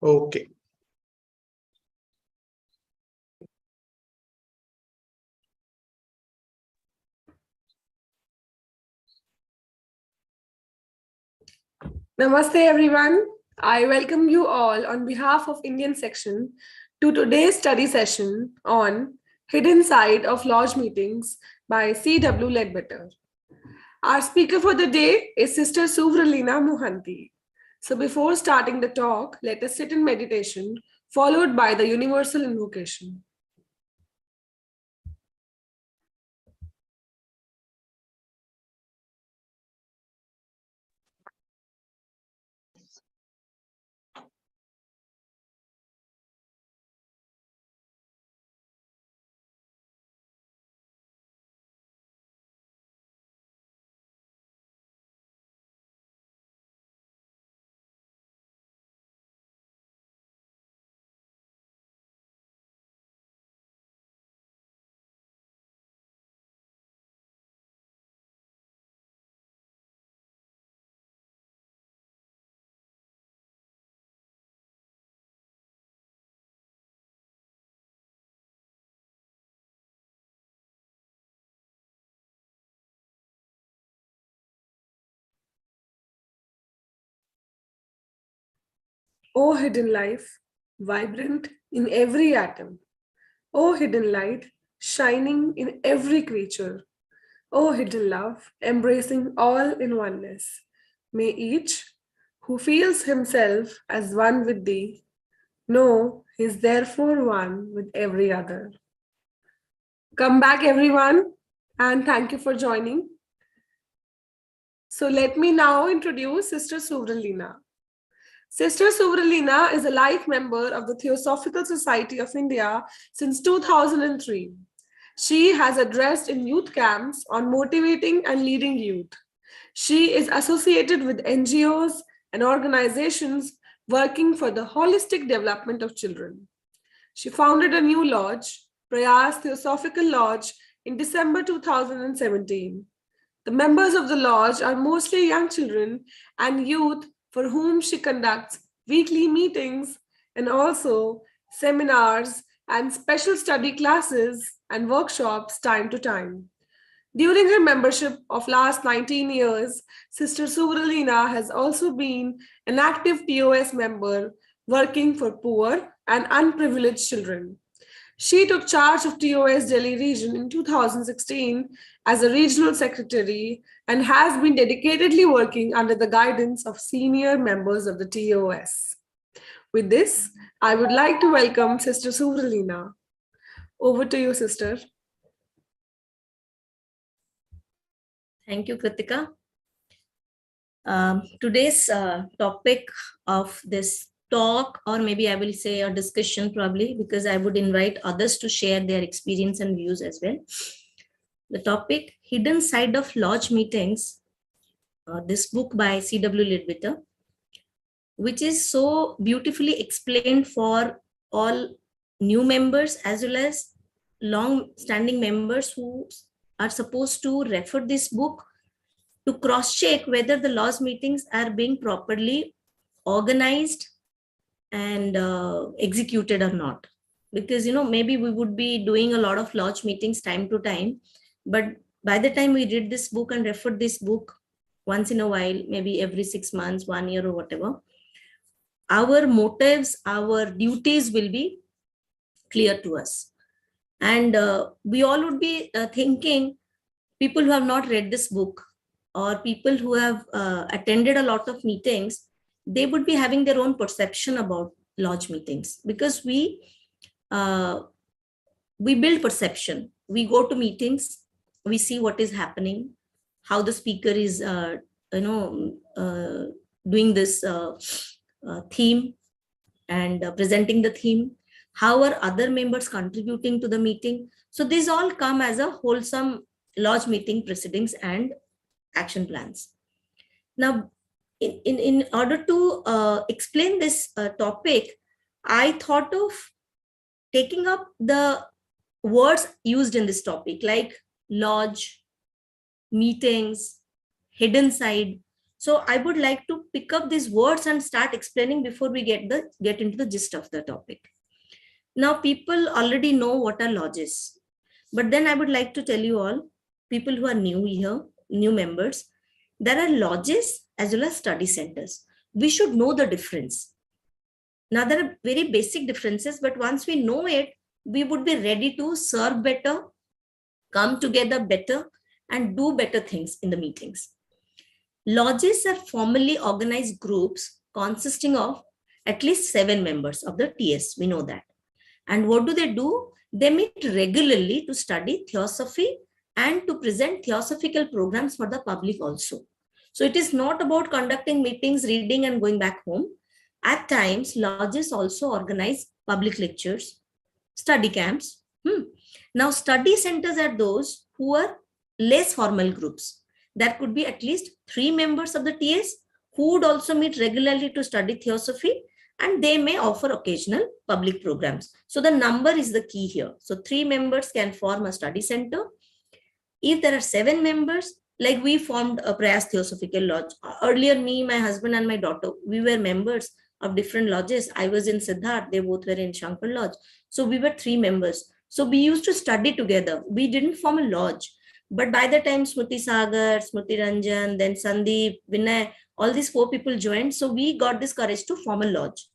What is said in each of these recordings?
Okay. Namaste everyone. I welcome you all on behalf of Indian section to today's study session on Hidden Side of Lodge Meetings by C.W. Ledbetter. Our speaker for the day is Sister Suvralina Mohanty. So before starting the talk, let us sit in meditation followed by the universal invocation. O hidden life, vibrant in every atom. O hidden light, shining in every creature. O hidden love, embracing all in oneness. May each who feels himself as one with thee know he is therefore one with every other. Come back, everyone, and thank you for joining. So, let me now introduce Sister Suvralina. Sister Suvralina is a life member of the Theosophical Society of India since 2003. She has addressed in youth camps on motivating and leading youth. She is associated with NGOs and organizations working for the holistic development of children. She founded a new lodge, Prayas Theosophical Lodge, in December 2017. The members of the lodge are mostly young children and youth for whom she conducts weekly meetings and also seminars and special study classes and workshops time to time. During her membership of last 19 years, Sister Suvralina has also been an active TOS member working for poor and unprivileged children. She took charge of TOS Delhi region in 2016 as a regional secretary and has been dedicatedly working under the guidance of senior members of the TOS. With this, I would like to welcome Sister Suvralina. Over to you, Sister. Thank you, Kritika. Today's topic of this talk, or maybe I will say a discussion probably, because I would invite others to share their experience and views as well. The topic, Hidden Side of Lodge Meetings, this book by C.W. Ledbetter, which is so beautifully explained for all new members as well as long-standing members who are supposed to refer this book to cross-check whether the lodge meetings are being properly organized and executed or not. Because, maybe we would be doing a lot of lodge meetings time to time, but by the time we read this book and refer this book once in a while, maybe every 6 months, 1 year or whatever, our motives, our duties will be clear to us. And we all would be thinking, people who have not read this book or people who have attended a lot of meetings, they would be having their own perception about lodge meetings, because we build perception. We go to meetings, we see what is happening, how the speaker is, doing this theme and presenting the theme, how are other members contributing to the meeting. So these all come as a wholesome lodge meeting proceedings and action plans. Now, in order to explain this topic, I thought of taking up the words used in this topic, like lodge, meetings, hidden side. So I would like to pick up these words and start explaining before we get into the gist of the topic. Now, people already know what are lodges, but then I would like to tell you all, people who are new here, new members, there are lodges as well as study centers. We should know the difference. Now, there are very basic differences, but once we know it, we would be ready to serve better, come together better, and do better things in the meetings. Lodges are formally organized groups consisting of at least 7 members of the TS. We know that. And what do? They meet regularly to study theosophy and to present theosophical programs for the public also. So it is not about conducting meetings, reading, and going back home. At times, lodges also organize public lectures, study camps. Now, study centers are those who are less formal groups. There could be at least 3 members of the TS who would also meet regularly to study theosophy, and they may offer occasional public programs. So the number is the key here. So 3 members can form a study center. If there are 7 members, like we formed a Prayas Theosophical Lodge. Earlier, me, my husband, and my daughter, we were members of different lodges. I was in Siddharth, they both were in Shankar Lodge. So we were 3 members. So we used to study together. We didn't form a lodge. But by the time Smriti Sagar, Smriti Ranjan, then Sandeep, Vinay, all these 4 people joined. So we got this courage to form a lodge.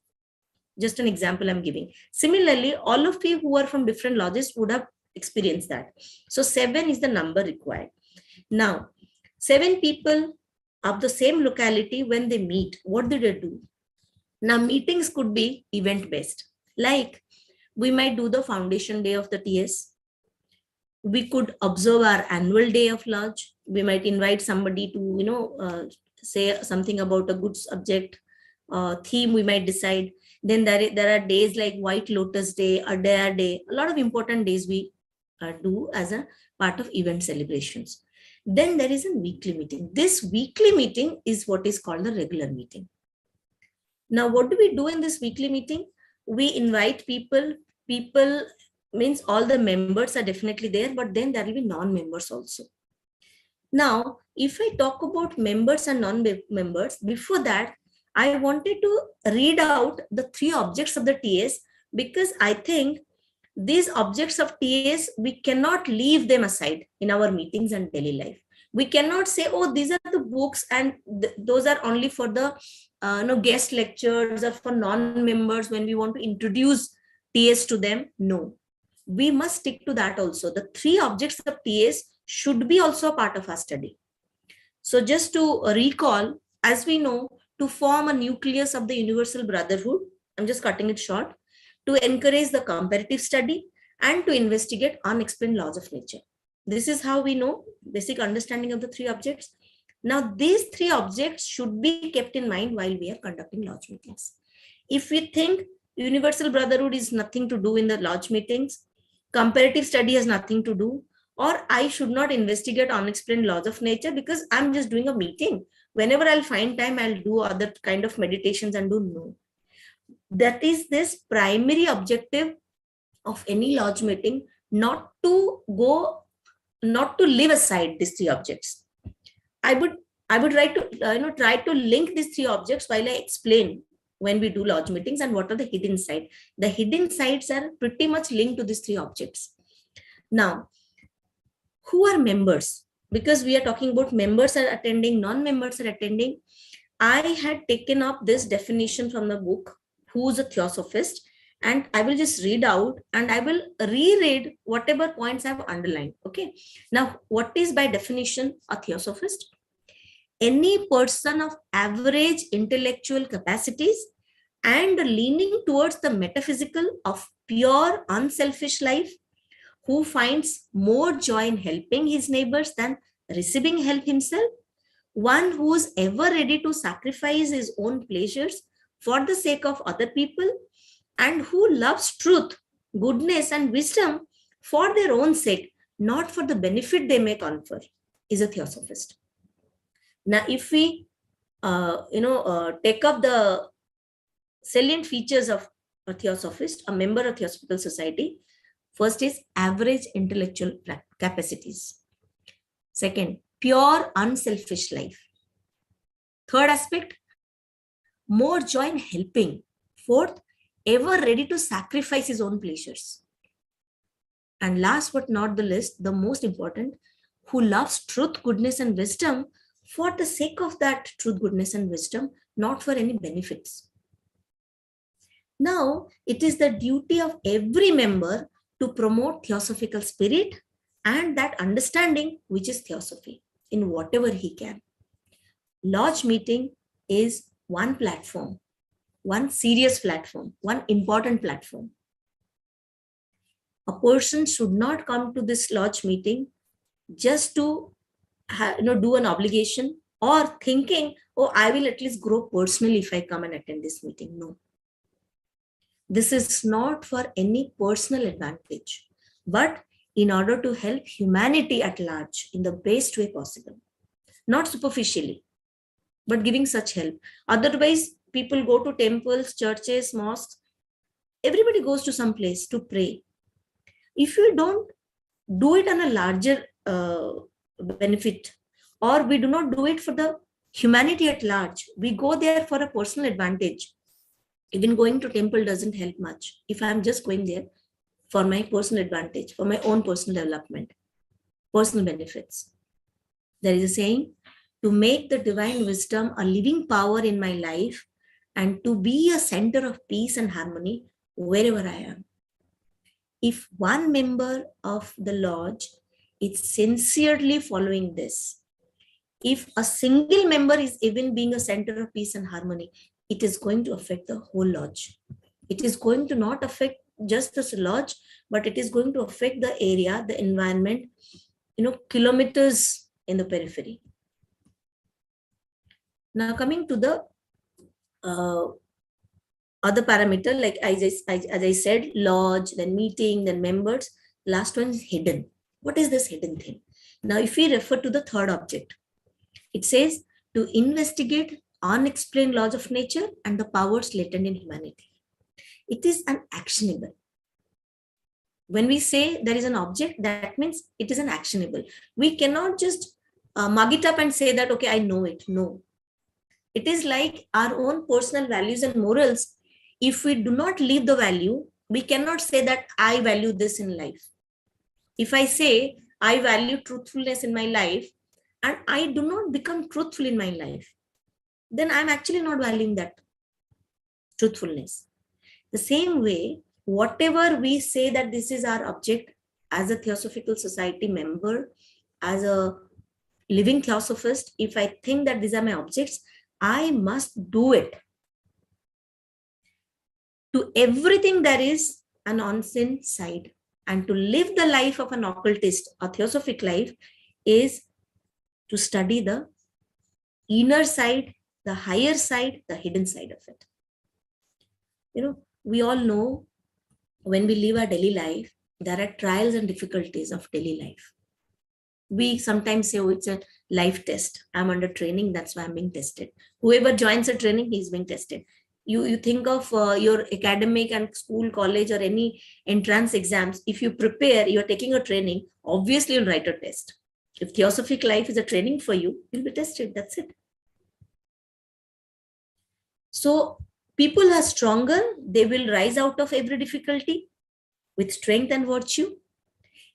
Just an example I'm giving. Similarly, all of you who are from different lodges would have experienced that. So 7 is the number required. Now, 7 people of the same locality, when they meet, what do they do? Now, meetings could be event-based. Like, we might do the foundation day of the TS. We could observe our annual day of lodge. We might invite somebody to, say something about a good subject, theme we might decide. Then there are days like White Lotus Day, Adaya Day, a lot of important days we do as a part of event celebrations. Then there is a weekly meeting. This weekly meeting is what is called the regular meeting. Now, what do we do in this weekly meeting? We invite people. People means all the members are definitely there, but then there will be non-members also. Now, if I talk about members and non-members, before that, I wanted to read out the 3 objects of the TS, because I think these objects of TS, we cannot leave them aside in our meetings and daily life. We cannot say, oh, these are the books and those are only for the guest lectures or for non-members when we want to introduce TS to them. No, we must stick to that also. The 3 objects of TS should be also a part of our study. So just to recall, as we know, to form a nucleus of the universal brotherhood, I'm just cutting it short, to encourage the comparative study and to investigate unexplained laws of nature. This is how we know basic understanding of the 3 objects. Now, these 3 objects should be kept in mind while we are conducting lodge meetings. If we think universal brotherhood is nothing to do in the lodge meetings, comparative study has nothing to do, or I should not investigate unexplained laws of nature because I'm just doing a meeting. Whenever I'll find time, I'll do other kind of meditations and do no. That is this primary objective of any lodge meeting, not to leave aside these 3 objects. I would try to link these 3 objects while I explain when we do lodge meetings and what are the hidden side. The hidden sides are pretty much linked to these 3 objects. Now, who are members? Because we are talking about members are attending, non-members are attending. I had taken up this definition from the book, Who's a Theosophist? And I will just read out and I will reread whatever points I have underlined. Okay. Now, what is by definition a Theosophist? Any person of average intellectual capacities and leaning towards the metaphysical of pure, unselfish life, who finds more joy in helping his neighbors than receiving help himself, one who is ever ready to sacrifice his own pleasures for the sake of other people, and who loves truth, goodness, and wisdom for their own sake, not for the benefit they may confer, is a Theosophist. Now, if we take up the salient features of a Theosophist, a member of Theosophical Society, first is average intellectual capacities. Second, pure unselfish life. Third aspect, more joy in helping. Fourth, ever ready to sacrifice his own pleasures. And last but not the least, the most important, who loves truth, goodness, and wisdom for the sake of that truth, goodness, and wisdom, not for any benefits. Now, it is the duty of every member to promote theosophical spirit and that understanding which is theosophy in whatever he can. Lodge meeting is one platform, one serious platform, one important platform. A person should not come to this lodge meeting just to do an obligation or thinking, oh, I will at least grow personally if I come and attend this meeting. No. This is not for any personal advantage, but in order to help humanity at large in the best way possible. Not superficially, but giving such help. Otherwise, people go to temples, churches, mosques. Everybody goes to some place to pray. If we don't do it on a larger benefit, or we do not do it for the humanity at large, we go there for a personal advantage. Even going to temple doesn't help much if I'm just going there for my personal advantage, for my own personal development, personal benefits. There is a saying, to make the divine wisdom a living power in my life and to be a center of peace and harmony wherever I am. If one member of the lodge is sincerely following this, if a single member is even being a center of peace and harmony, it is going to affect the whole lodge. It is going to not affect just this lodge, but it is going to affect the area, the environment, kilometers in the periphery. Now coming to the other parameter, like as I said, lodge, then meeting, then members. Last one is hidden. What is this hidden thing? Now, if we refer to the third object, it says to investigate unexplained laws of nature and the powers latent in humanity. It is an actionable. When we say there is an object, that means it is an actionable. We cannot just mug it up and say that, okay, I know it. No. It is like our own personal values and morals. If we do not live the value, we cannot say that I value this in life. If I say I value truthfulness in my life and I do not become truthful in my life, then I'm actually not valuing that truthfulness. The same way, whatever we say that this is our object as a Theosophical Society member, as a living Theosophist, if I think that these are my objects, I must do it. To everything there is an on-sin side. And to live the life of an occultist, a theosophic life, is to study the inner side, the higher side, the hidden side of it. We all know when we live our daily life, there are trials and difficulties of daily life. We sometimes say, oh, it's a life test. I'm under training, that's why I'm being tested. Whoever joins a training, he's being tested. You think of your academic and school, college, or any entrance exams. If you prepare, you're taking a training, obviously you'll write a test. If theosophic life is a training for you, you'll be tested. That's it. So people are stronger. They will rise out of every difficulty with strength and virtue.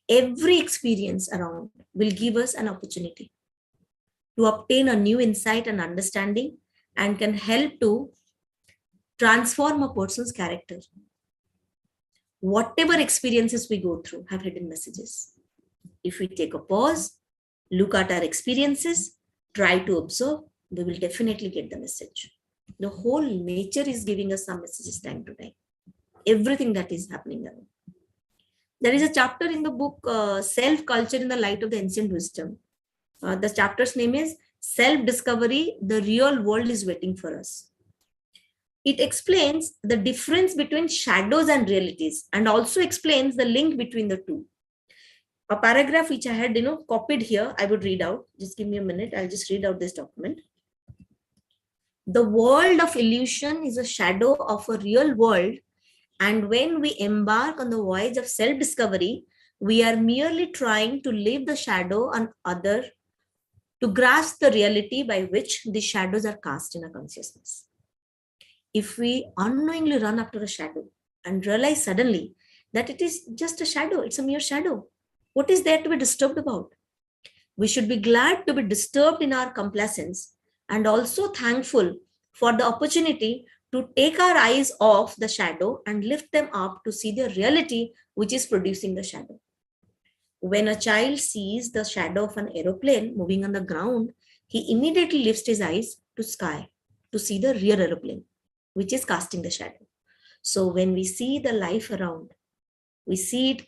Every experience around will give us an opportunity to obtain a new insight and understanding and can help to transform a person's character. Whatever experiences we go through have hidden messages. If we take a pause, look at our experiences, try to observe, we will definitely get the message. The whole nature is giving us some messages time to time. Everything that is happening around. There is a chapter in the book, Self-Culture in the Light of the Ancient Wisdom. The chapter's name is Self-Discovery, the Real World is Waiting for Us. It explains the difference between shadows and realities and also explains the link between the two. A paragraph which I had copied here, I would read out. Just give me a minute. I'll just read out this document. The world of illusion is a shadow of a real world. And when we embark on the voyage of self-discovery, we are merely trying to leave the shadow on other to grasp the reality by which the shadows are cast in our consciousness. If we unknowingly run after a shadow and realize suddenly that it is just a shadow, it's a mere shadow, what is there to be disturbed about? We should be glad to be disturbed in our complacence and also thankful for the opportunity to take our eyes off the shadow and lift them up to see the reality which is producing the shadow. When a child sees the shadow of an aeroplane moving on the ground, he immediately lifts his eyes to sky to see the real aeroplane, which is casting the shadow. So when we see the life around, we see it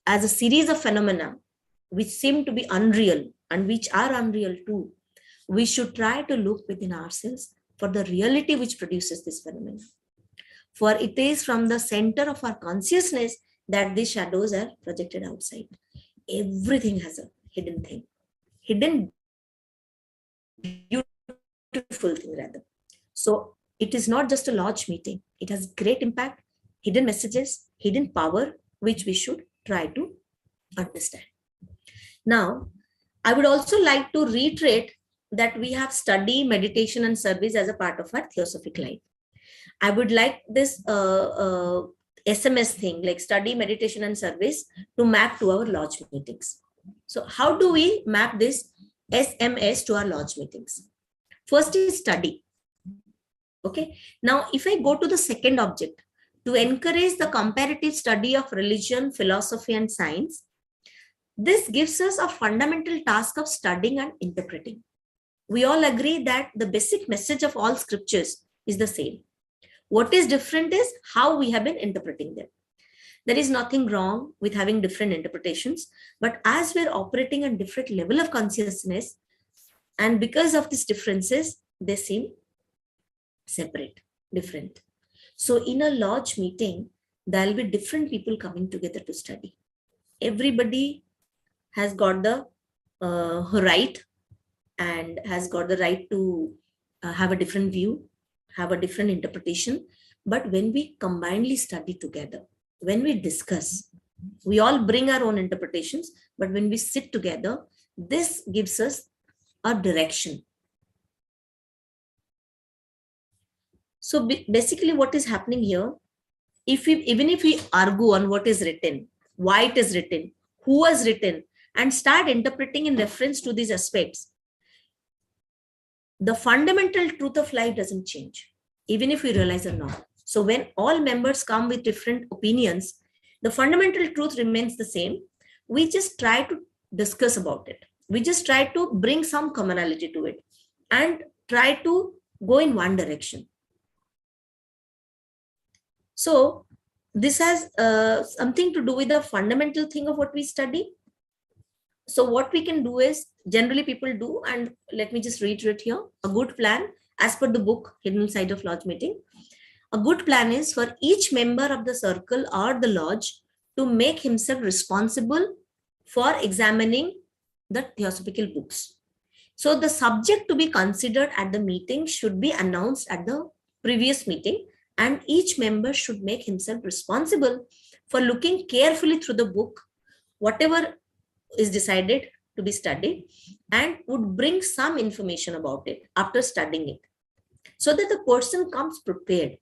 as a series of phenomena which seem to be unreal and which are unreal too. We should try to look within ourselves for the reality which produces this phenomenon. For it is from the center of our consciousness that these shadows are projected outside. Everything has a hidden thing, hidden beautiful thing rather. So it is not just a lodge meeting. It has great impact, hidden messages, hidden power, which we should try to understand. Now, I would also like to reiterate that we have study, meditation, and service as a part of our theosophic life. I would like this SMS thing, like study, meditation, and service, to map to our lodge meetings. So, how do we map this SMS to our lodge meetings? First is study. Okay. Now, if I go to the second object, to encourage the comparative study of religion, philosophy, and science, this gives us a fundamental task of studying and interpreting. We all agree that the basic message of all scriptures is the same. What is different is how we have been interpreting them. There is nothing wrong with having different interpretations, but as we're operating at different level of consciousness, and because of these differences, they seem separate, different. So in a lodge meeting, there'll be different people coming together to study. Everybody has got the right and has got the right to have a different view, have a different interpretation. But when we combinedly study together, when we discuss, we all bring our own interpretations, but when we sit together, this gives us a direction. So basically what is happening here, even if we argue on what is written, why it is written, who was written, and start interpreting in reference to these aspects, the fundamental truth of life doesn't change, even if we realize or not. So when all members come with different opinions, the fundamental truth remains the same. We just try to discuss about it. We just try to bring some commonality to it and try to go in one direction. So this has something to do with the fundamental thing of what we study. So what we can do is, generally people do, and let me just reiterate here, a good plan as per the book Hidden Side of Lodge Meeting. A good plan is for each member of the circle or the lodge to make himself responsible for examining the theosophical books. So the subject to be considered at the meeting should be announced at the previous meeting, and each member should make himself responsible for looking carefully through the book, whatever is decided to be studied, and would bring some information about it after studying it, so that the person comes prepared.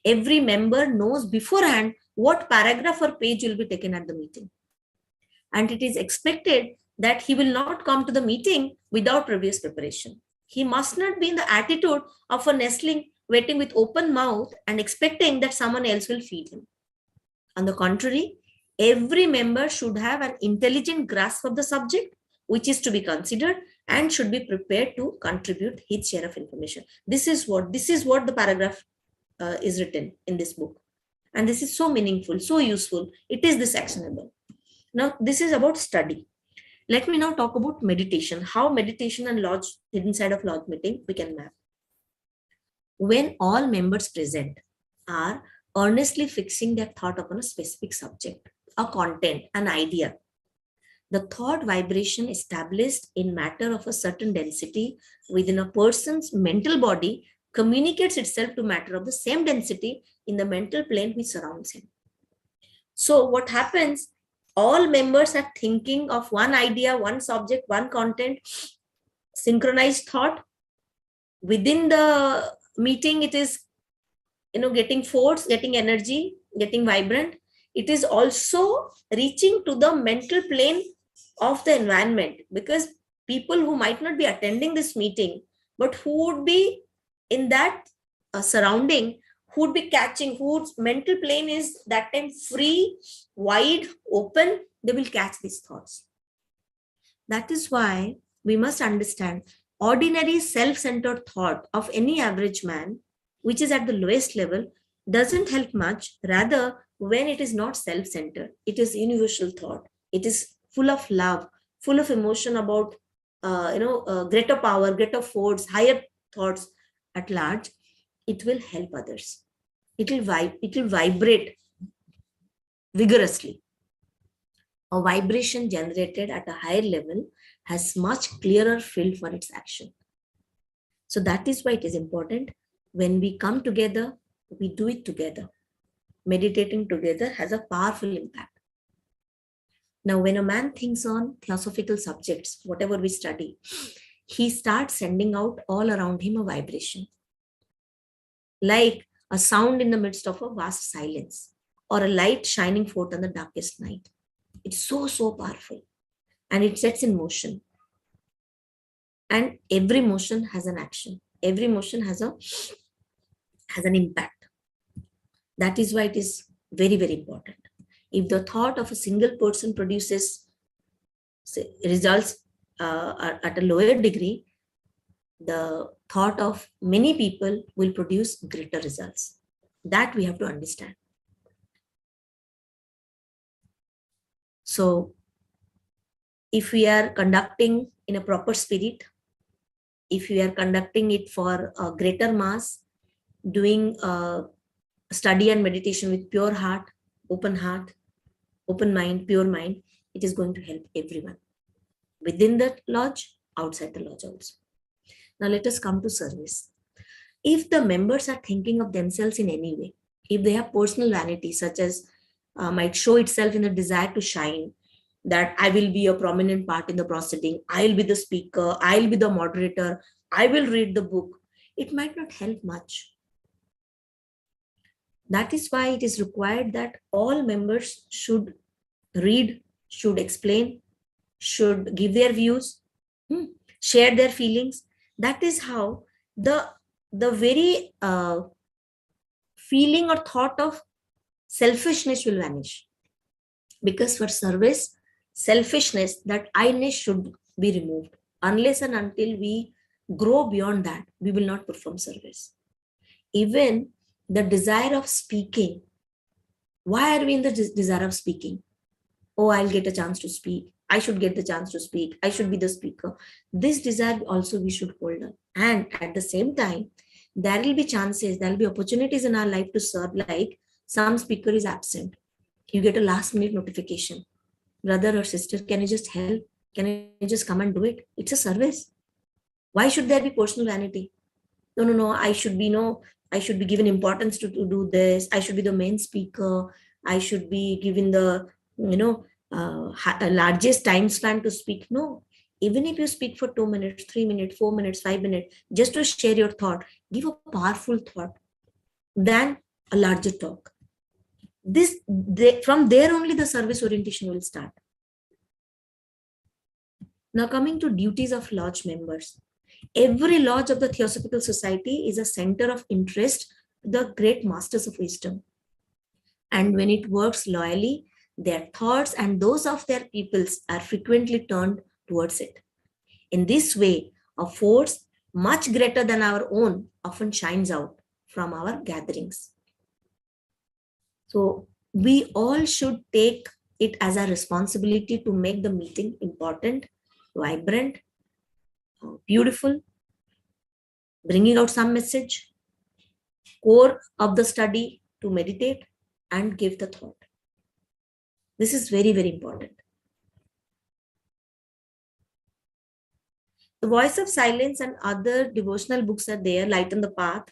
Every member knows beforehand what paragraph or page will be taken at the meeting. And it is expected that he will not come to the meeting without previous preparation. He must not be in the attitude of a nestling waiting with open mouth and expecting that someone else will feed him. On the contrary, every member should have an intelligent grasp of the subject which is to be considered and should be prepared to contribute his share of information. This is what the paragraph is written in this book. And this is so meaningful, so useful. It is this actionable. Now, this is about study. Let me now talk about meditation. How meditation and hidden side of lodge meeting we can map. When all members present are earnestly fixing their thought upon a specific subject, a content, an idea, the thought vibration established in matter of a certain density within a person's mental body communicates itself to matter of the same density in the mental plane which surrounds him. So what happens, all members are thinking of one idea, one subject, one content, synchronized thought. Within the meeting, it is, getting force, getting energy, getting vibrant. It is also reaching to the mental plane of the environment, because people who might not be attending this meeting, but who would be in that surrounding, who would be catching, whose mental plane is that time free, wide, open, they will catch these thoughts. That is why we must understand ordinary self-centered thought of any average man, which is at the lowest level, doesn't help much. Rather, when it is not self-centered, it is universal thought. It is full of love, full of emotion about, greater power, greater force, higher thoughts at large. It will help others. It will vibrate vigorously. A vibration generated at a higher level has much clearer field for its action. So that is why it is important, when we come together, we do it together. Meditating together has a powerful impact. Now, when a man thinks on theosophical subjects, whatever we study, he starts sending out all around him a vibration, like a sound in the midst of a vast silence, or a light shining forth on the darkest night. It's so powerful, and it sets in motion. And every motion has an action. Every motion has an impact. That is why it is very important. If the thought of a single person produces, say, results at a lower degree, the thought of many people will produce greater results. That we have to understand. So, if we are conducting in a proper spirit, if we are conducting it for a greater mass, doing study and meditation with pure heart, open mind, pure mind, it is going to help everyone within the lodge, outside the lodge also. Now let us come to service. If the members are thinking of themselves in any way, if they have personal vanity, such as might show itself in the desire to shine, that I will be a prominent part in the proceeding, I'll be the speaker, I'll be the moderator, I will read the book, it might not help much. That is why it is required that all members should read, should explain, should give their views, share their feelings. That is how the very feeling or thought of selfishness will vanish. Because for service, selfishness, that I-ness should be removed. Unless and until we grow beyond that, we will not perform service. Even the desire of speaking. Why are we in the desire of speaking? Oh, I'll get a chance to speak. I should get the chance to speak. I should be the speaker. This desire also we should hold on. And at the same time, there will be chances, there will be opportunities in our life to serve, like some speaker is absent. You get a last minute notification. Brother or sister, can you just help? Can you just come and do it? It's a service. Why should there be personal vanity? No, I should be given importance to do this. I should be the main speaker. I should be given the, largest time span to speak. No, even if you speak for 2 minutes, 3 minutes, 4 minutes, 5 minutes, just to share your thought, give a powerful thought than a larger talk. From there only the service orientation will start. Now coming to duties of lodge members. Every lodge of the Theosophical Society is a center of interest to the great masters of wisdom. And when it works loyally, their thoughts and those of their peoples are frequently turned towards it. In this way, a force much greater than our own often shines out from our gatherings. So we all should take it as a responsibility to make the meeting important, vibrant, beautiful, bringing out some message, core of the study to meditate and give the thought. This is very important. The Voice of Silence and other devotional books are there, Lighten the Path.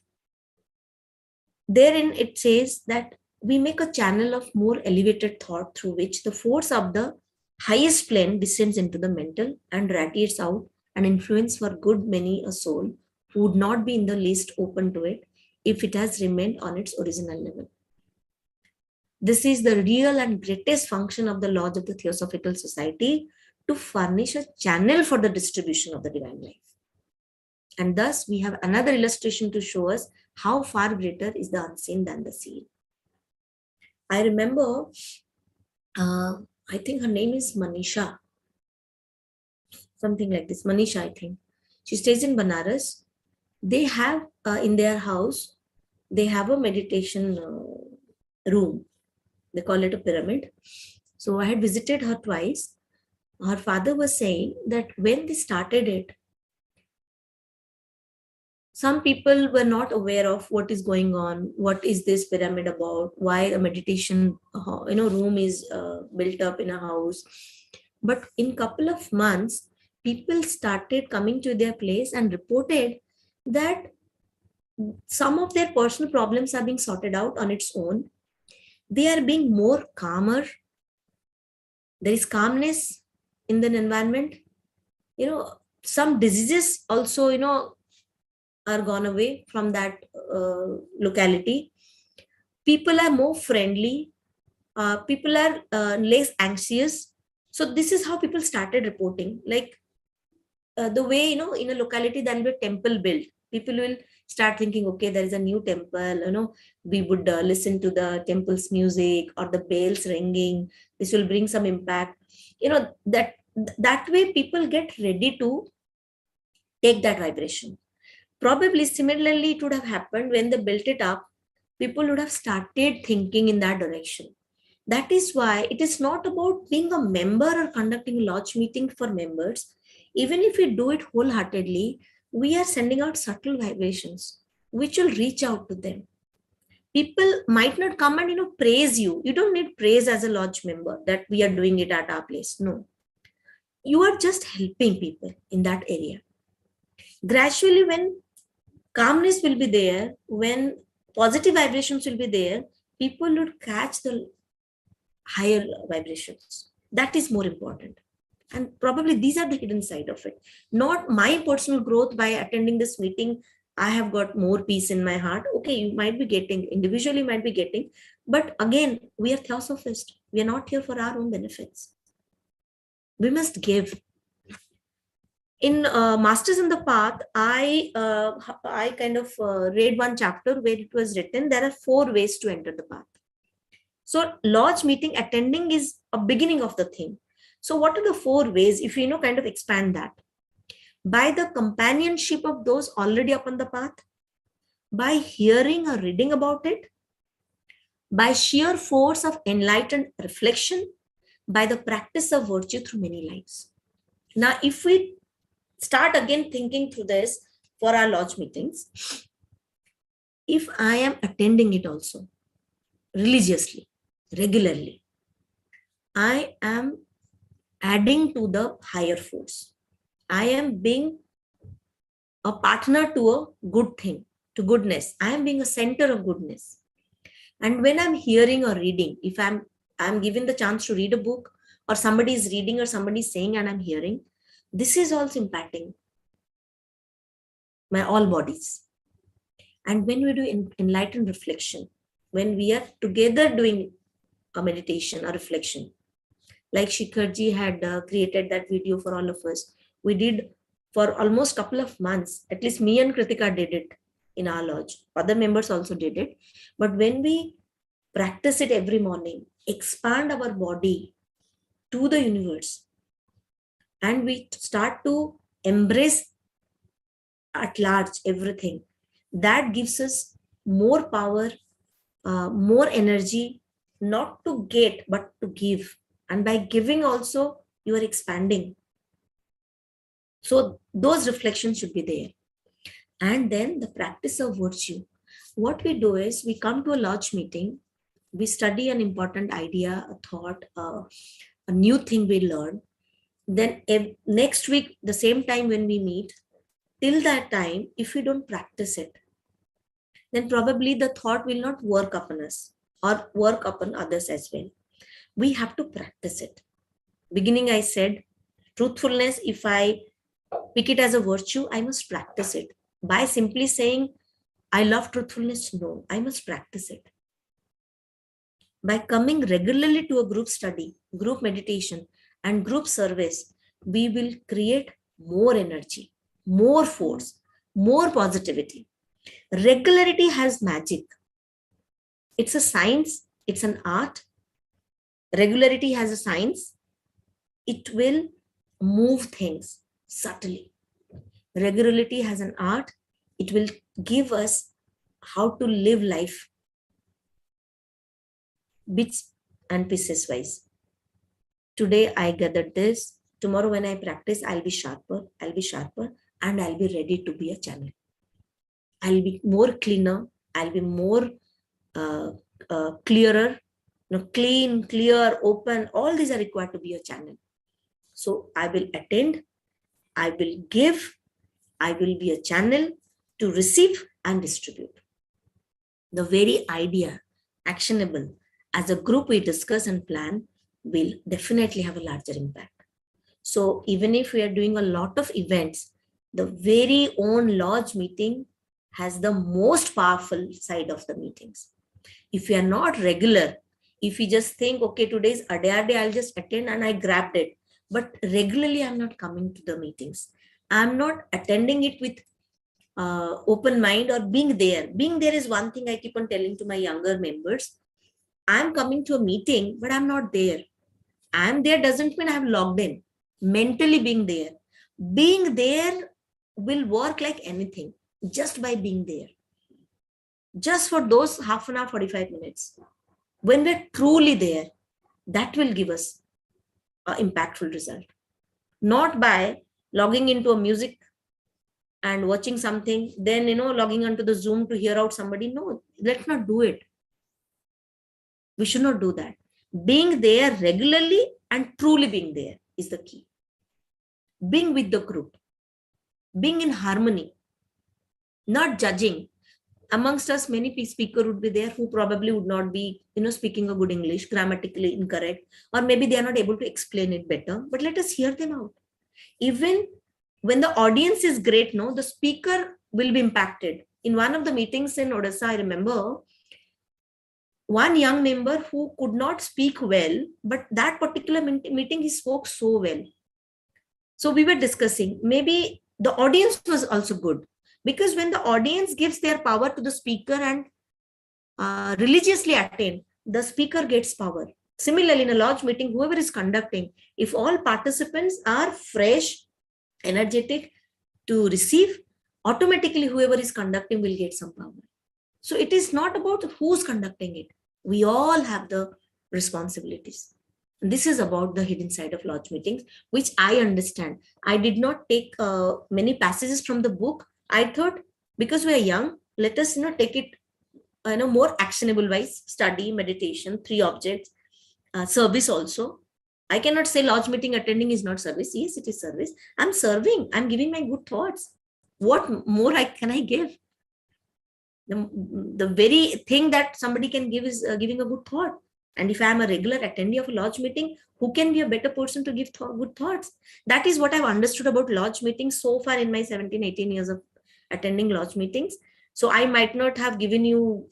Therein it says that we make a channel of more elevated thought through which the force of the highest plane descends into the mental and radiates out and influence for good many a soul who would not be in the least open to it if it has remained on its original level. This is the real and greatest function of the laws of the Theosophical Society, to furnish a channel for the distribution of the divine life. And thus, we have another illustration to show us how far greater is the unseen than the seen. I remember, I think her name is Manisha, something like this. Manisha, I think. She stays in Banaras. They have in their house, they have a meditation room. They call it a pyramid. So I had visited her twice. Her father was saying that when they started it, some people were not aware of what is going on, what is this pyramid about, why a meditation room is built up in a house. But in couple of months, people started coming to their place and reported that some of their personal problems are being sorted out on its own. They are being more calmer. There is calmness in the environment. Some diseases also, are gone away from that locality. People are more friendly. People are less anxious. So this is how people started reporting. Like the way, in a locality, there will be a temple built. People will start thinking, okay, there is a new temple, we would listen to the temple's music or the bells ringing. This will bring some impact. That way people get ready to take that vibration. Probably similarly, it would have happened when they built it up. People would have started thinking in that direction. That is why it is not about being a member or conducting a lodge meeting for members. Even if we do it wholeheartedly, we are sending out subtle vibrations which will reach out to them. People might not come and praise you. You don't need praise as a lodge member that we are doing it at our place. No. You are just helping people in that area. Gradually, when calmness will be there, when positive vibrations will be there, people would catch the higher vibrations. That is more important. And probably these are the hidden side of it. Not my personal growth by attending this meeting. I have got more peace in my heart. Okay, you might be getting, individually might be getting. But again, we are theosophists. We are not here for our own benefits. We must give. In Masters in the Path, I kind of read one chapter where it was written, there are 4 ways to enter the path. So lodge meeting attending is a beginning of the thing. So what are the 4 ways, if you kind of expand that? By the companionship of those already upon the path, by hearing or reading about it, by sheer force of enlightened reflection, by the practice of virtue through many lives. Now, if we start again thinking through this for our lodge meetings, if I am attending it also religiously, regularly, I am adding to the higher force. I am being a partner to a good thing, to goodness. I am being a center of goodness. And when I'm hearing or reading, if I'm given the chance to read a book, or somebody is reading or somebody is saying and I'm hearing, this is also impacting my all bodies. And when we do enlightened reflection, when we are together doing a meditation or reflection, like Shikharji had created that video for all of us, we did for almost a couple of months. At least me and Kritika did it in our lodge. Other members also did it. But when we practice it every morning, expand our body to the universe, and we start to embrace at large everything, that gives us more power, more energy, not to get but to give. And by giving also, you are expanding. So those reflections should be there. And then the practice of virtue. What we do is we come to a lodge meeting, we study an important idea, a thought, a new thing we learn. Then next week, the same time when we meet, till that time, if we don't practice it, then probably the thought will not work upon us or work upon others as well. We have to practice it. Beginning, I said, truthfulness, if I Pick it as a virtue, I must practice it. By simply saying, I love truthfulness, no, I must practice it. By coming regularly to a group study, group meditation, and group service, we will create more energy, more force, more positivity. Regularity has magic. It's a science, it's an art. Regularity has a science. It will move things subtly. Regularity has an art. It will give us how to live life bits and pieces wise. Today I gathered this. Tomorrow when I practice, I'll be sharper, and I'll be ready to be a channel. I'll be more cleaner, I'll be more uh, clearer, clean, clear, open. All these are required to be a channel. So I will attend, I will give, I will be a channel to receive and distribute. The very idea, actionable, as a group we discuss and plan, will definitely have a larger impact. So even if we are doing a lot of events, the very own lodge meeting has the most powerful side of the meetings. If we are not regular, if we just think, okay, today's a day, I'll just attend and I grabbed it. But regularly, I'm not coming to the meetings. I'm not attending it with open mind or being there. Being there is one thing I keep on telling to my younger members. I'm coming to a meeting, but I'm not there. I'm there doesn't mean I'm logged in. Mentally being there will work like anything just by being there. Just for those half an hour, 45 minutes. When we're truly there, that will give us an impactful result. Not by logging into a music and watching something, then, logging onto the Zoom to hear out somebody. No, let's not do it. We should not do that. Being there regularly and truly being there is the key. Being with the group, being in harmony, not judging. Amongst us, many speakers would be there who probably would not be, speaking a good English, grammatically incorrect, or maybe they are not able to explain it better. But let us hear them out. Even when the audience is great, no, the speaker will be impacted. In one of the meetings in Odisha, I remember one young member who could not speak well, but that particular meeting he spoke so well. So we were discussing, maybe the audience was also good, because when the audience gives their power to the speaker and religiously attend, the speaker gets power. Similarly, in a lodge meeting, whoever is conducting, if all participants are fresh, energetic to receive, automatically whoever is conducting will get some power. So it is not about who's conducting it. We all have the responsibilities. This is about the hidden side of lodge meetings, which I understand. I did not take many passages from the book. I thought, because we are young, let us take it more actionable wise. Study, meditation, 3 objects, service also. I cannot say lodge meeting attending is not service. Yes, it is service. I'm serving. I'm giving my good thoughts. What more can I give? The very thing that somebody can give is giving a good thought. And if I am a regular attendee of a lodge meeting, who can be a better person to give good thoughts? That is what I've understood about lodge meetings so far in my 17, 18 years of attending lodge meetings. So I might not have given you,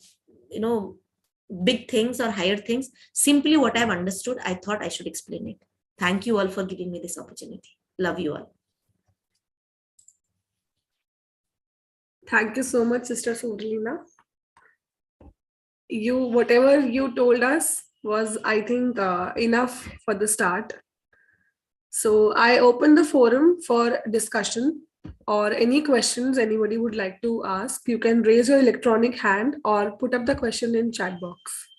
big things or higher things. Simply what I've understood, I thought I should explain it. Thank you all for giving me this opportunity. Love you all. Thank you so much, Sister Suvralina. Whatever you told us was, I think, enough for the start. So I open the forum for discussion or any questions anybody would like to ask. You can raise your electronic hand or put up the question in chat box.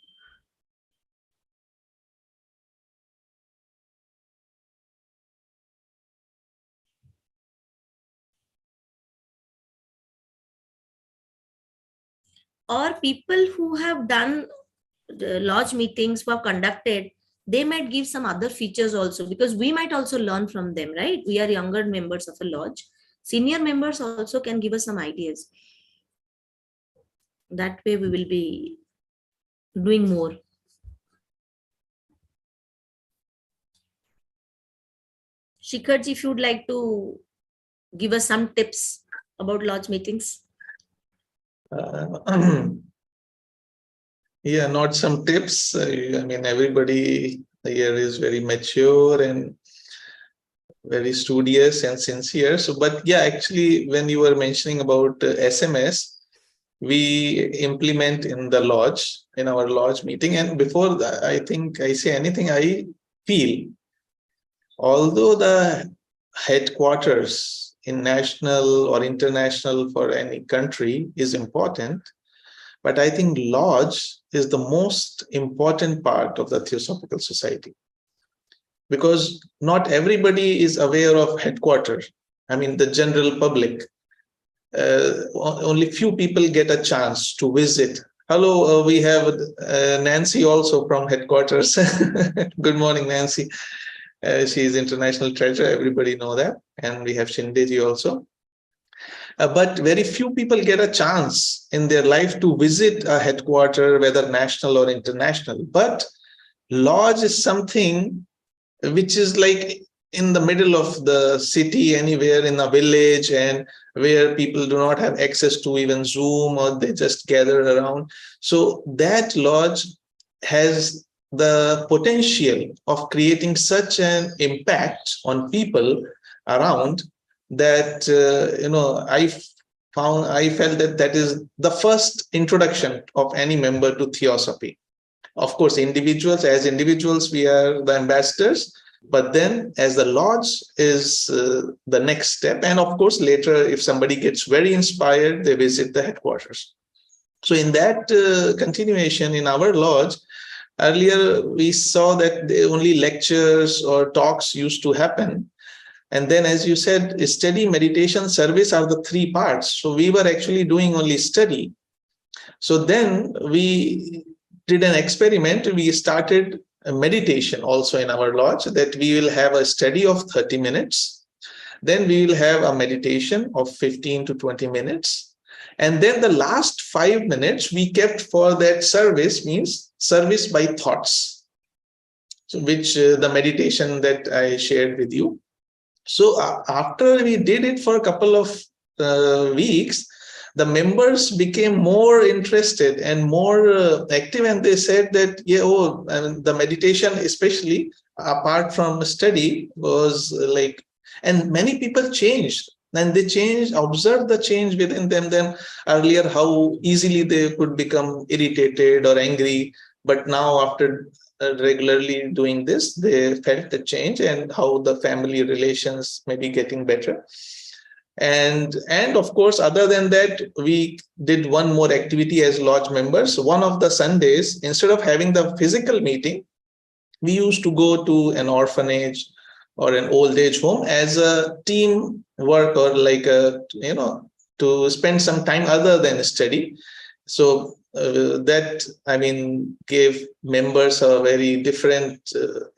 Or people who have done lodge meetings, who have conducted, they might give some other features also, because we might also learn from them, right? We are younger members of a lodge. Senior members also can give us some ideas. That way we will be doing more. Shikharji, if you would like to give us some tips about lodge meetings? Yeah, not some tips. I mean, everybody here is very mature and very studious and sincere. So, but yeah, actually, when you were mentioning about SMS, we implement in the lodge, in our lodge meeting. And before I think I say anything, I feel, although the headquarters in national or international for any country is important, but I think lodge is the most important part of the Theosophical Society, because not everybody is aware of headquarters. I mean, the general public, only few people get a chance to visit. Hello, we have Nancy also from headquarters. Good morning, Nancy. She is international treasurer. Everybody know that. And we have Shindeji also. But very few people get a chance in their life to visit a headquarter, whether national or international. But lodge is something which is like in the middle of the city, anywhere in a village, and where people do not have access to even Zoom, or they just gather around. So that lodge has the potential of creating such an impact on people around that, I felt that that is the first introduction of any member to Theosophy. Of course, as individuals, we are the ambassadors, but then as the lodge is the next step. And of course, later, if somebody gets very inspired, they visit the headquarters. So in that continuation in our lodge, earlier we saw that only lectures or talks used to happen. And then, as you said, study, meditation, service are the three parts. So we were actually doing only study. So then we did an experiment. We started a meditation also in our lodge, that we will have a study of 30 minutes. Then we will have a meditation of 15 to 20 minutes. And then the last 5 minutes we kept for that service, means service by thoughts, so which the meditation that I shared with you. So after we did it for a couple of weeks, the members became more interested and more active, and they said that, the meditation, especially apart from study, was like, and many people changed, and they observed the change within them. Earlier, how easily they could become irritated or angry, but now after regularly doing this, they felt the change, and how the family relations may be getting better. And of course, other than that, we did one more activity as lodge members. One of the Sundays, instead of having the physical meeting, we used to go to an orphanage or an old age home as a team work, or like to spend some time other than study. So that, I mean, gave members a very different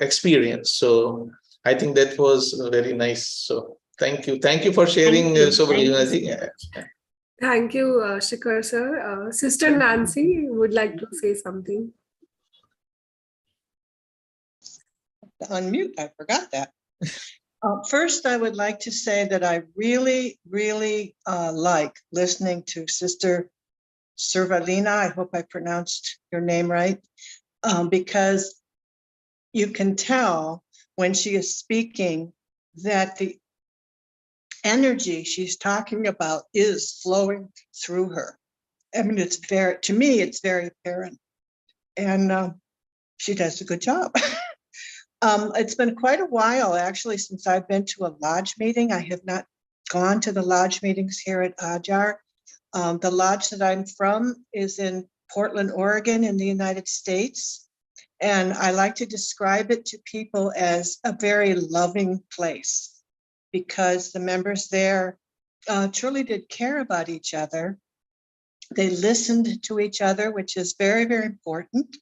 experience. So I think that was very nice. So thank you for sharing, Suvralina. Thank you, Shikhar sir. Sister Nancy would like to say something. Unmute, I forgot that. First, I would like to say that I really, really like listening to Sister Suvralina. I hope I pronounced your name right, because you can tell when she is speaking that the energy she's talking about is flowing through her. I mean, to me, it's very apparent. And she does a good job. It's been quite a while, actually, since I've been to a lodge meeting. I have not gone to the lodge meetings here at Adyar. The lodge that I'm from is in Portland, Oregon, in the United States. And I like to describe it to people as a very loving place, because the members there truly did care about each other. They listened to each other, which is very, very important.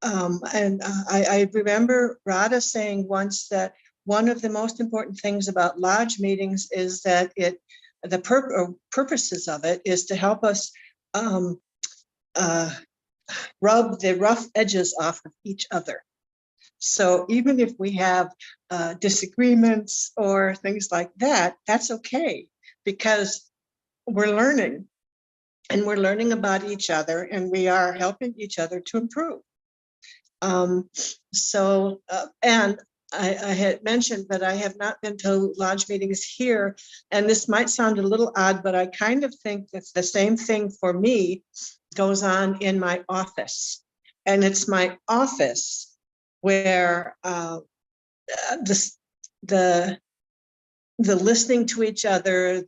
I remember Radha saying once that one of the most important things about lodge meetings is that the purposes of it is to help us rub the rough edges off of each other. So even if we have disagreements or things like that, that's okay, because we're learning, and we're learning about each other, and we are helping each other to improve. And I had mentioned that I have not been to lodge meetings here, and this might sound a little odd, but I kind of think that the same thing for me goes on in my office. And it's my office where the listening to each other,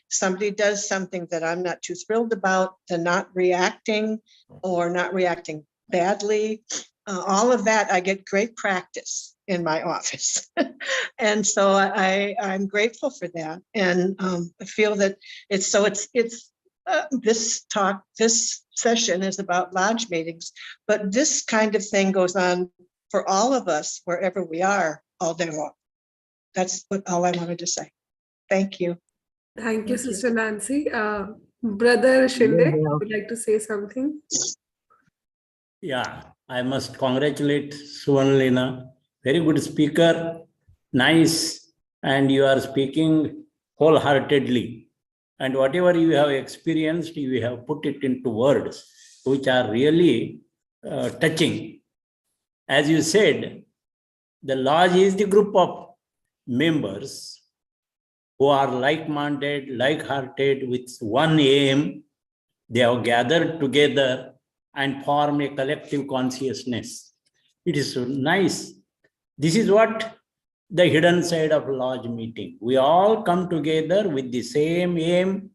somebody does something that I'm not too thrilled about, the not reacting or not reacting badly, all of that, I get great practice in my office. And so I'm grateful for that. And I feel that this session is about lodge meetings, but this kind of thing goes on for all of us, wherever we are, all day long. That's all I wanted to say. Thank you. Thank you, Sister Nancy. Brother Shinde, would like to say something? Yeah, I must congratulate Suvralina. Very good speaker, nice, and you are speaking wholeheartedly. And whatever you have experienced, you have put it into words, which are really touching. As you said, the lodge is the group of members who are like-minded, like-hearted, with one aim. They have gathered together and form a collective consciousness. It is nice. This is what the hidden side of lodge meeting. We all come together with the same aim,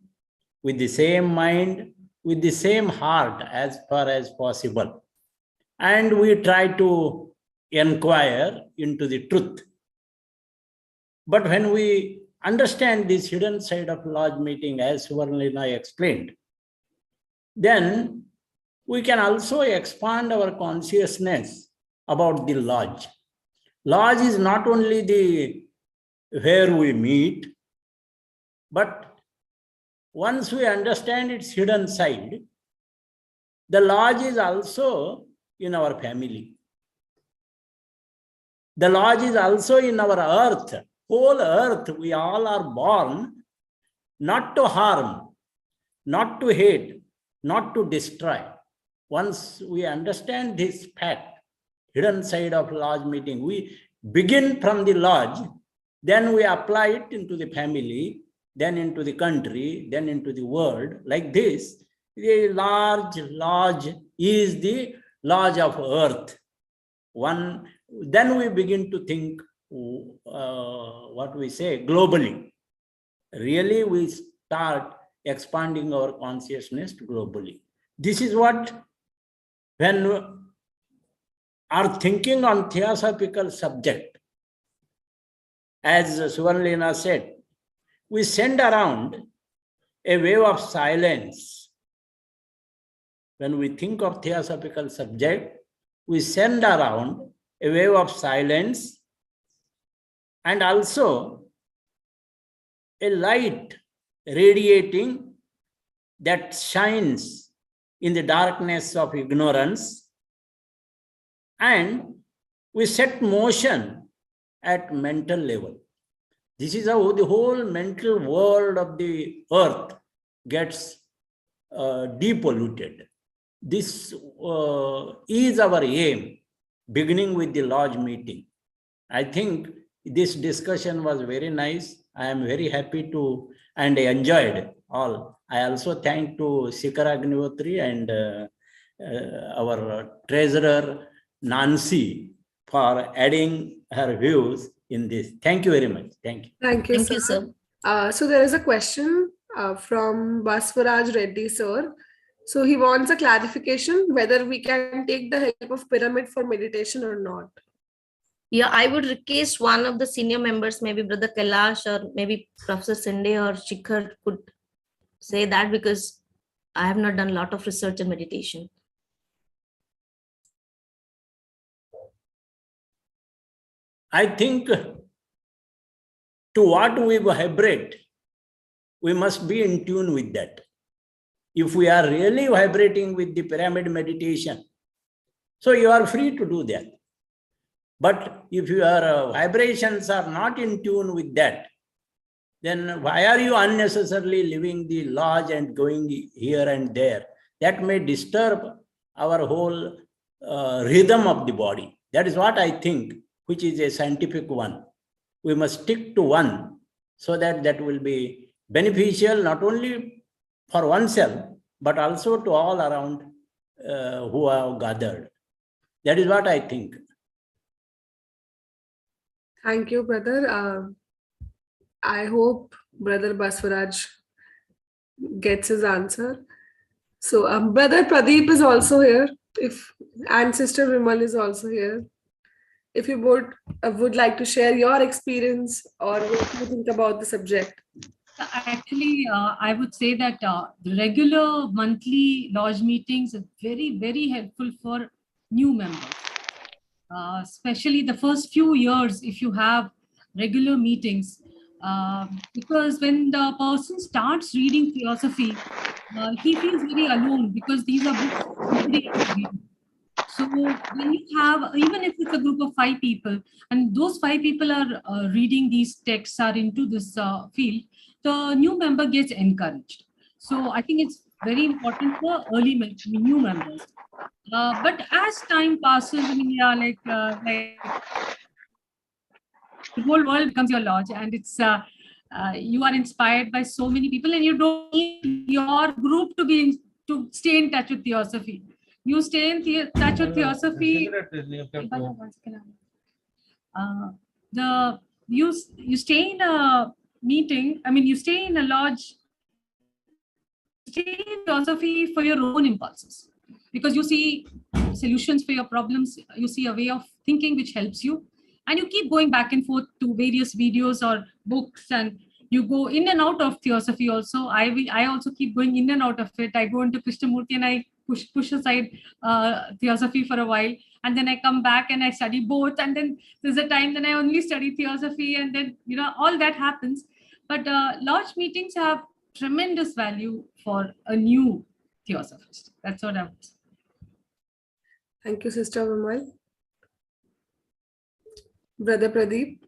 with the same mind, with the same heart as far as possible. And we try to inquire into the truth. But when we understand this hidden side of lodge meeting, as Suvralina explained, then we can also expand our consciousness about the lodge. Lodge is not only the where we meet, but once we understand its hidden side, the lodge is also in our family. The lodge is also in our earth. Whole earth, we all are born not to harm, not to hate, not to destroy. Once we understand this fact, hidden side of lodge meeting, we begin from the lodge, then we apply it into the family, then into the country, then into the world. Like this, the large lodge is the lodge of earth. Then we begin to think, what we say, globally. Really, we start expanding our consciousness globally. This is what, when we are thinking on theosophical subject, as Suvralina said, we send around a wave of silence. When we think of theosophical subject, we send around a wave of silence, and also a light radiating that shines in the darkness of ignorance, and we set motion at mental level. This is how the whole mental world of the earth gets depolluted. This is our aim, beginning with the lodge meeting. I think this discussion was very nice. I am very happy to, and I enjoyed all. I also thank to Shikhar Agnihotri and our treasurer Nancy for adding her views in this. Thank you very much. Thank you. Thank you, Thank you, sir. sir. So there is a question from Baswaraj Reddy, sir. So he wants a clarification whether we can take the help of pyramid for meditation or not. Yeah, I would request one of the senior members, maybe Brother Kailash or maybe Professor Sinde or Shikhar could say that, because I have not done a lot of research in meditation. I think to what we vibrate, we must be in tune with that. If we are really vibrating with the pyramid meditation, so you are free to do that. But if your vibrations are not in tune with that, then why are you unnecessarily leaving the lodge and going here and there? That may disturb our whole rhythm of the body. That is what I think, which is a scientific one. We must stick to one so that that will be beneficial not only for oneself, but also to all around who have gathered. That is what I think. Thank you, brother. I hope Brother Baswaraj gets his answer. So, Brother Pradeep is also here. And Sister Vimal is also here. If you would like to share your experience or what you think about the subject. Actually, I would say that the regular monthly lodge meetings are very, very helpful for new members. Especially the first few years, if you have regular meetings, because when the person starts reading theosophy, he feels very alone because these are books nobody else reads. So when you have, even if it's a group of 5 people, and those 5 people are reading these texts, are into this field, the new member gets encouraged. So I think it's very important for new members. But as time passes, I mean, yeah, like the whole world becomes your lodge, and it's you are inspired by so many people, and you don't need your group to stay in touch with theosophy. You stay in touch with theosophy. You stay in a meeting. I mean, you stay in a lodge. Stay in theosophy for your own impulses, because you see solutions for your problems. You see a way of thinking which helps you, and you keep going back and forth to various videos or books, and you go in and out of theosophy also. I also keep going in and out of it. I go into Krishnamurti and I push aside theosophy for a while, and then I come back and I study both, and then there's a time then I only study theosophy, and then all that happens. But lodge meetings have tremendous value for a new theosophist. That's what I would say. Thank you, Sister Vimal. Brother Pradeep.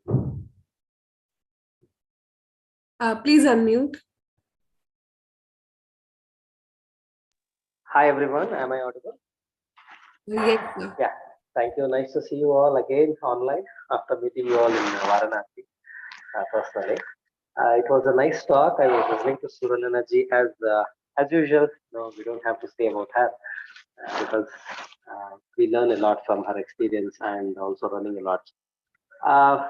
Please unmute. Hi everyone, am I audible? Yes, sir. Yeah, thank you. Nice to see you all again online after meeting you all in Varanasi personally. It was a nice talk. I was listening to Suvralina ji as usual. No, we don't have to say about her because we learn a lot from her experience and also running a lot.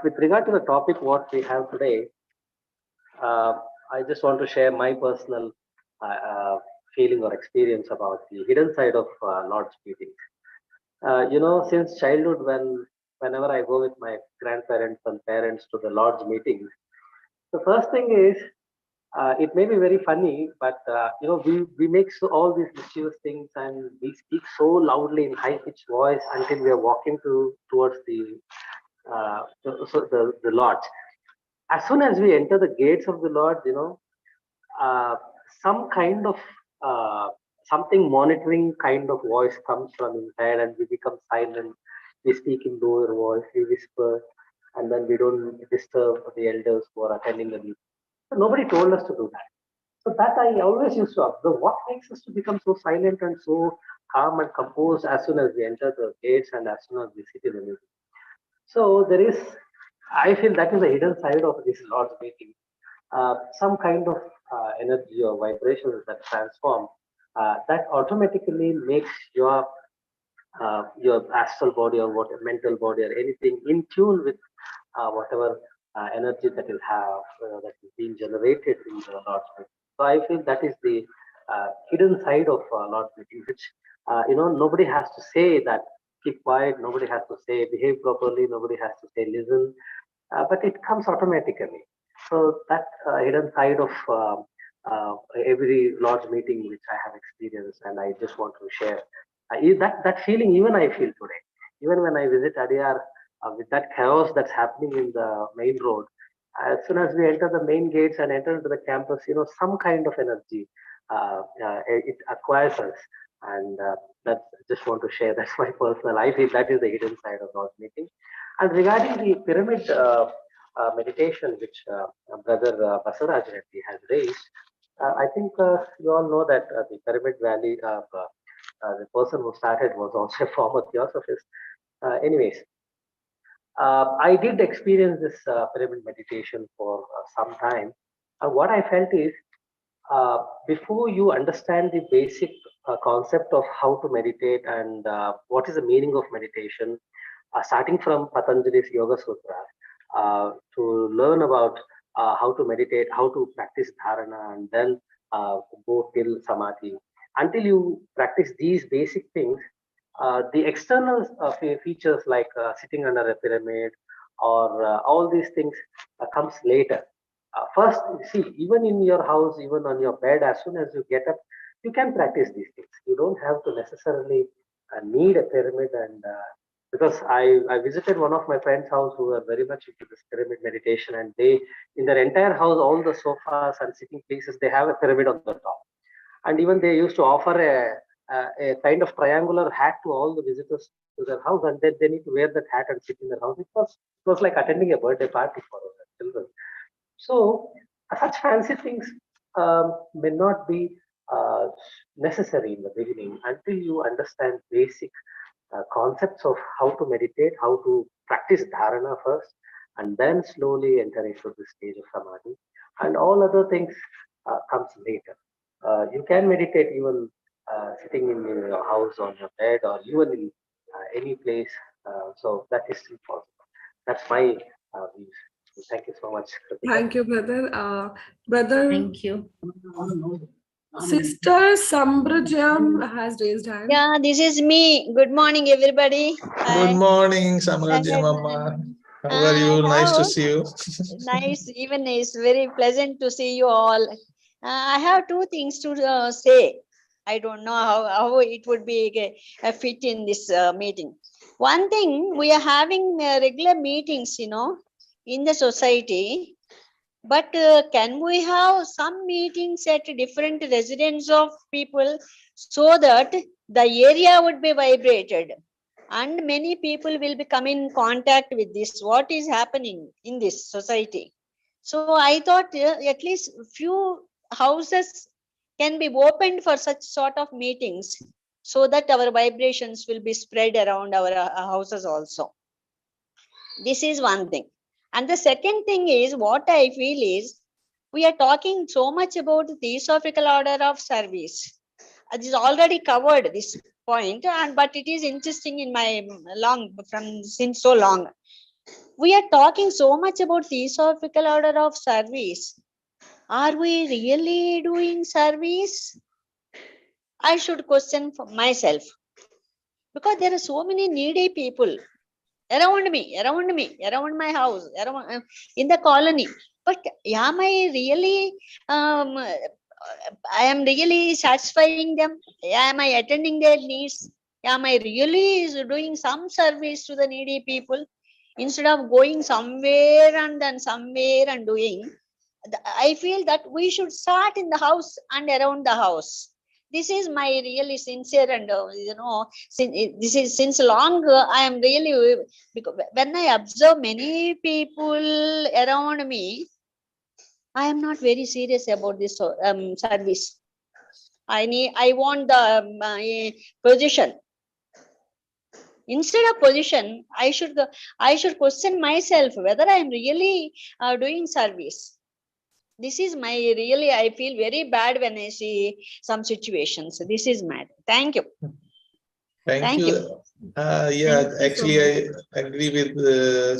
With regard to the topic what we have today, I just want to share my personal feeling or experience about the hidden side of lodge meetings. Since childhood, whenever I go with my grandparents and parents to the lodge meetings, the first thing is it may be very funny, but we make all these mischievous things and we speak so loudly in high pitched voice until we are walking towards the lodge. As soon as we enter the gates of the lodge, some kind of something monitoring kind of voice comes from inside, and we become silent. We speak in lower voice, we whisper, and then we don't disturb the elders who are attending the meeting. So nobody told us to do that. So that I always used to observe. What makes us to become so silent and so calm and composed as soon as we enter the gates and as soon as we sit in the meeting? So there is, I feel that is the hidden side of this Lord's meeting. Some kind of energy or vibrations that transform that automatically makes your astral body or mental body or anything in tune with whatever energy that will have that is being generated in the Lord's meeting. So I feel that is the hidden side of Lord's meeting, which nobody has to say that keep quiet, nobody has to say behave properly, nobody has to say listen, but it comes automatically. So that hidden side of every lodge meeting which I have experienced, and I just want to share that feeling. Even I feel today, even when I visit Adyar, with that chaos that's happening in the main road. As soon as we enter the main gates and enter into the campus, some kind of energy it acquires us, and that's just want to share. That's my personal. I feel that is the hidden side of lodge meeting. And regarding the pyramid meditation, which Brother Basaraj Reddy has raised, I think you all know that the Pyramid Valley, the person who started was also a former theosophist. Anyways, I did experience this pyramid meditation for some time. And what I felt is, before you understand the basic concept of how to meditate and what is the meaning of meditation, starting from Patanjali's Yoga Sutra, to learn about how to meditate, how to practice dharana, and then go till samadhi. Until you practice these basic things, the external features like sitting under a pyramid or all these things comes later. First, see, even in your house, even on your bed, as soon as you get up, you can practice these things. You don't have to necessarily need a pyramid. And because I visited one of my friend's house who were very much into this pyramid meditation, and they, in their entire house, all the sofas and sitting places, they have a pyramid on the top. And even they used to offer a kind of triangular hat to all the visitors to their house, and then they need to wear that hat and sit in their house. It was like attending a birthday party for the children. So such fancy things may not be necessary in the beginning until you understand basic concepts of how to meditate, how to practice dharana first, and then slowly enter into the stage of samadhi. And all other things comes later. You can meditate even sitting in your house, on your bed, or even in any place. So that is still possible. That's my views. Thank you so much, Kritika. Thank you, brother. Brother, Thank you. Sister Sambrajam has raised hand. Yeah, this is me. Good morning, everybody. Good morning, Samrajya Mama. How are you? Nice to see you. Nice, even it's very pleasant to see you all. I have two things to say. I don't know how it would be a fit in this meeting. One thing, we are having regular meetings, in the society. But can we have some meetings at different residence of people so that the area would be vibrated and many people will be come in contact with this, what is happening in this society? So I thought at least few houses can be opened for such sort of meetings so that our vibrations will be spread around our houses also. This is one thing. And the second thing is, what I feel is, we are talking so much about the theosophical order of service. It is already covered this point, but it is interesting in my since so long. We are talking so much about theosophical order of service. Are we really doing service? I should question for myself, because there are so many needy people around me, around my house, around in the colony. But am I really, I am really satisfying them? Am I attending their needs? Am I really doing some service to the needy people? Instead of going somewhere and then somewhere and doing, I feel that we should start in the house and around the house. This is my really sincere and this is since long. I am really, because when I observe many people around me, I am not very serious about this service. I want the position. Instead of position, I should question myself whether I am really doing service. This is my really, I feel very bad when I see some situations. This is mad. Thank you. Thank you. Yeah, actually, I agree with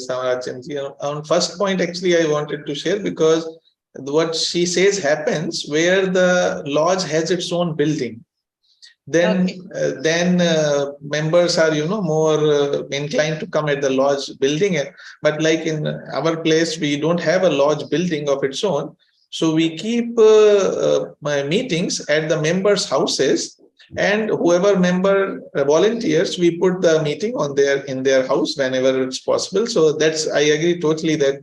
Samarachanji. On first point, actually, I wanted to share, because what she says happens where the lodge has its own building. Then, members are, more inclined to come at the lodge building. But like in our place, we don't have a lodge building of its own. So we keep meetings at the members' houses, and whoever member volunteers, we put the meeting in their house whenever it's possible. So that's, I agree totally that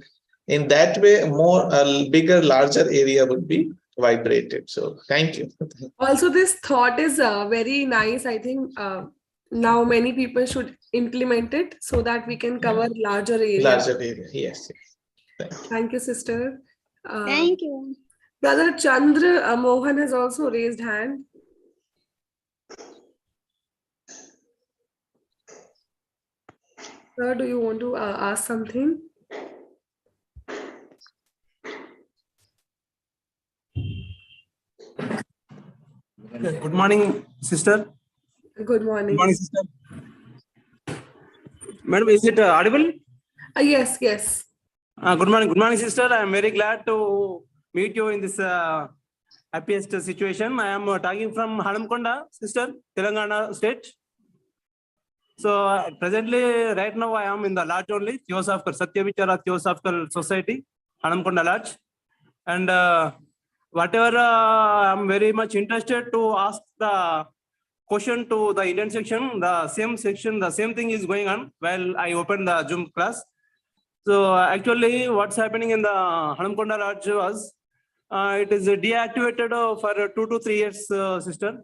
in that way, a bigger, larger area would be vibrated. So thank you. Also, this thought is very nice. I think now many people should implement it so that we can cover larger area. Larger area. Yes. Thank you, sister. Thank you. Brother Chandra Mohan has also raised hand. Sir, do you want to ask something? Good morning, sister. Good morning. Good morning, sister. Madam, is it audible? Yes, yes. Good morning, sister. I am very glad to meet you in this happiest situation. I am talking from Hanamkonda, sister, Telangana state. So presently, right now, I am in the lodge only, Theosophical Satyavichara Theosophical Society, Hanamkonda Lodge. And whatever I am very much interested to ask the question to the Indian section, the same thing is going on while I open the Zoom class. So actually, what's happening in the Hanamkonda Lodge was it is deactivated for 2 to 3 years, sister,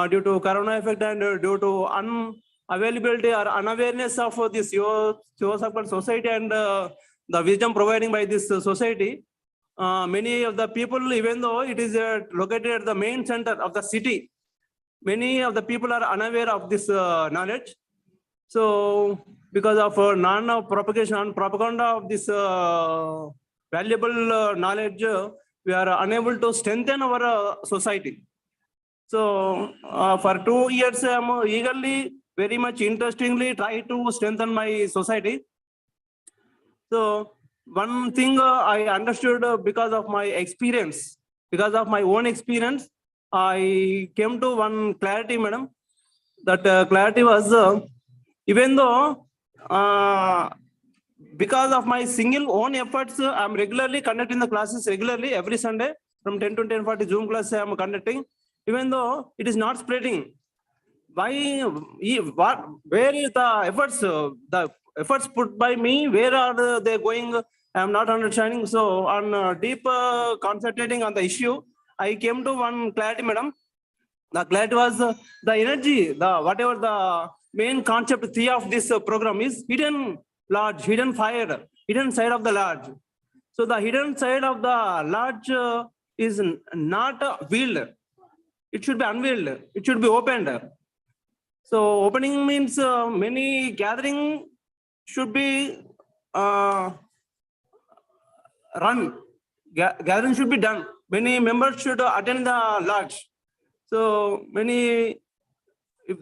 due to Corona effect and due to unavailability or unawareness of this Theosophical Society and the wisdom providing by this society. Many of the people, even though it is located at the main center of the city, many of the people are unaware of this knowledge. So because of non-propagation and propaganda of this valuable knowledge, we are unable to strengthen our society. So for 2 years, I am eagerly, very much interestingly try to strengthen my society. So one thing I understood because of my experience, because of my own experience, I came to one clarity, madam. That clarity was, even though because of my single own efforts, I'm regularly conducting the classes regularly every Sunday from 10 to 10:40 Zoom class I'm conducting. Even though it is not spreading, why? Where is the efforts? The efforts put by me, where are they going? I am not understanding. So on deep concentrating on the issue, I came to one clarity, madam. The clarity was the energy, whatever the main concept theory of this program is hidden lodge, hidden fire, hidden side of the lodge. So the hidden side of the lodge is not veiled. It should be unveiled. It should be opened. So opening means many gathering should be run. Gathering should be done. Many members should attend the lodge. So many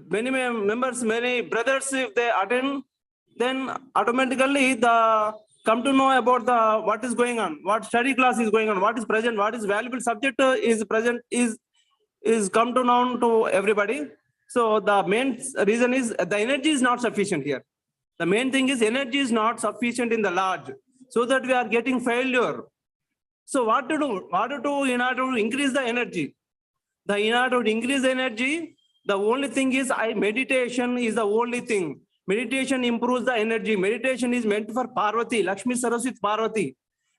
members, many brothers, if they attend, then automatically the come to know about the what is going on, what study class is going on, what is present, what is valuable subject is present, is come to know to everybody. So the main reason is the energy is not sufficient here. The main thing is energy is not sufficient in the lodge, so that we are getting failure. So what to do? What to do in order to increase the energy? In order to increase the energy, the only thing is meditation is the only thing. Meditation improves the energy. Meditation is meant for Parvati, Lakshmi Saraswati Parvati.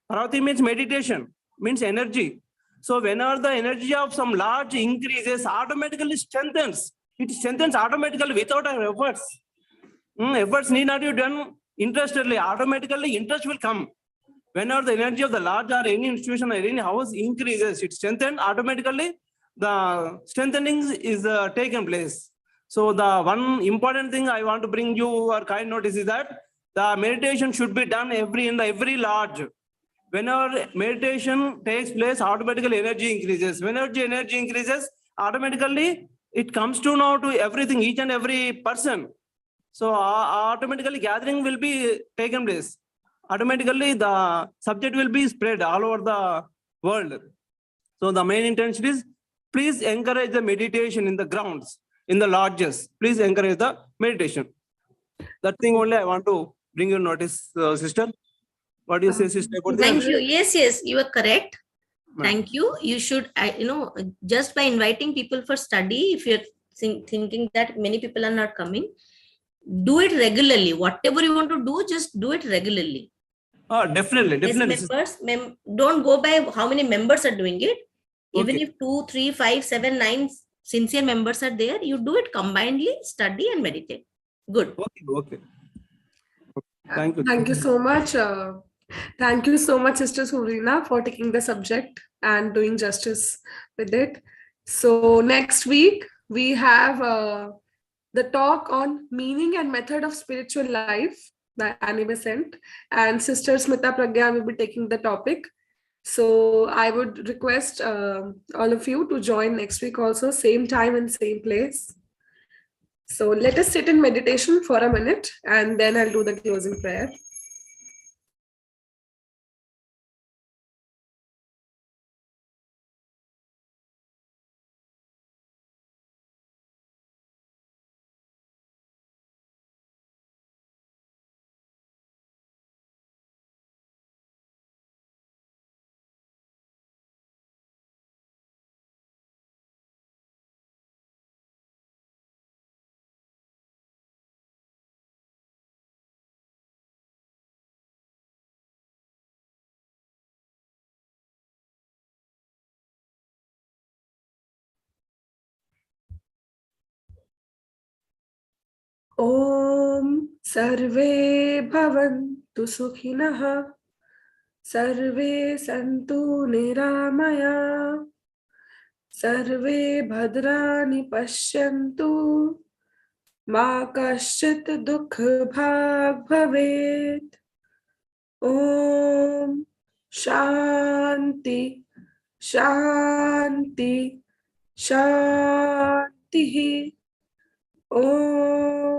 Parvati means meditation, means energy. So whenever the energy of some large increases, automatically strengthens. It strengthens automatically without our efforts. Efforts need not be done interestedly. Automatically interest will come. Whenever the energy of the large or any institution or any house increases, it strengthens automatically. The strengthening is taken place. So the one important thing I want to bring you or kind notice is that the meditation should be done in every lodge. Whenever meditation takes place, automatically energy increases. Whenever energy increases, automatically it comes to know to everything, each and every person. So automatically gathering will be taken place. Automatically the subject will be spread all over the world. So the main intention is, please encourage the meditation in the grounds, in the lodges. Please encourage the meditation. That thing only I want to bring your notice, sister. What do you say, sister? Thank you. Yes, you are correct. Thank you. You should, just by inviting people for study, if you're thinking that many people are not coming, do it regularly. Whatever you want to do, just do it regularly. Definitely. Members, don't go by how many members are doing it. Okay. Even if 2, 3, 5, 7, 9 sincere members are there, you do it combinedly, study and meditate. Good. Okay, okay. Thank you. Thank you so much. Thank you so much, Sister Suvralina, for taking the subject and doing justice with it. So next week we have the talk on meaning and method of spiritual life by Annie Besant, and Sister Smita Pragya will be taking the topic. So I would request all of you to join next week also, same time and same place. So let us sit in meditation for a minute and then I'll do the closing prayer. Om Sarve Bhavantu Sukhinah Sarve Santu Niramaya Sarve Bhadrani Pashyantu Ma Kaschit Dukh Bhag Bhavet. Om Shanti Shanti Shanti. Om